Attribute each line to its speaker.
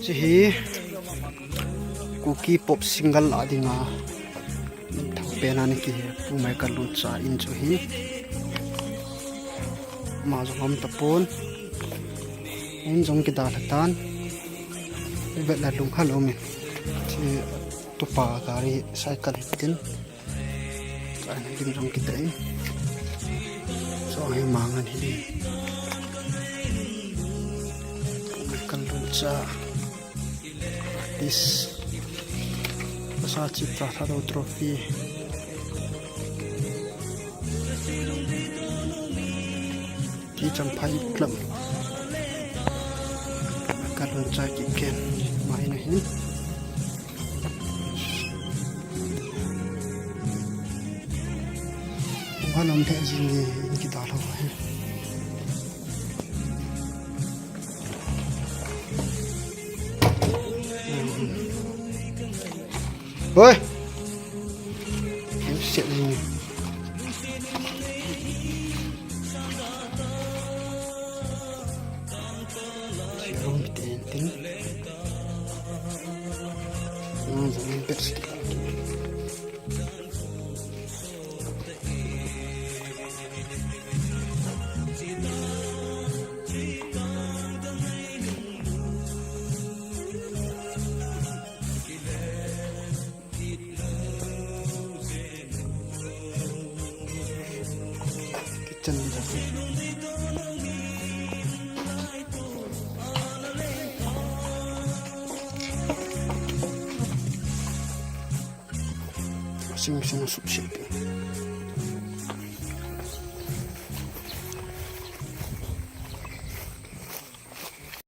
Speaker 1: Hi Kuki pop single adinga penani ki pu Michael Luncha in chu hi ma zom tapon un jong ki dal tan vet la lung khalo mi chi tu pa gari cycle tin ai dim jong ki dai so ai mangan hi Michael Luncha this Sachi Prathado Trophy Ki Champai Club Michael Luncha Kipgen Inn Walam the zini ki dalo hai Oi em sẽ gì không bị tiền tính giống biết chân ra Singh sub shipping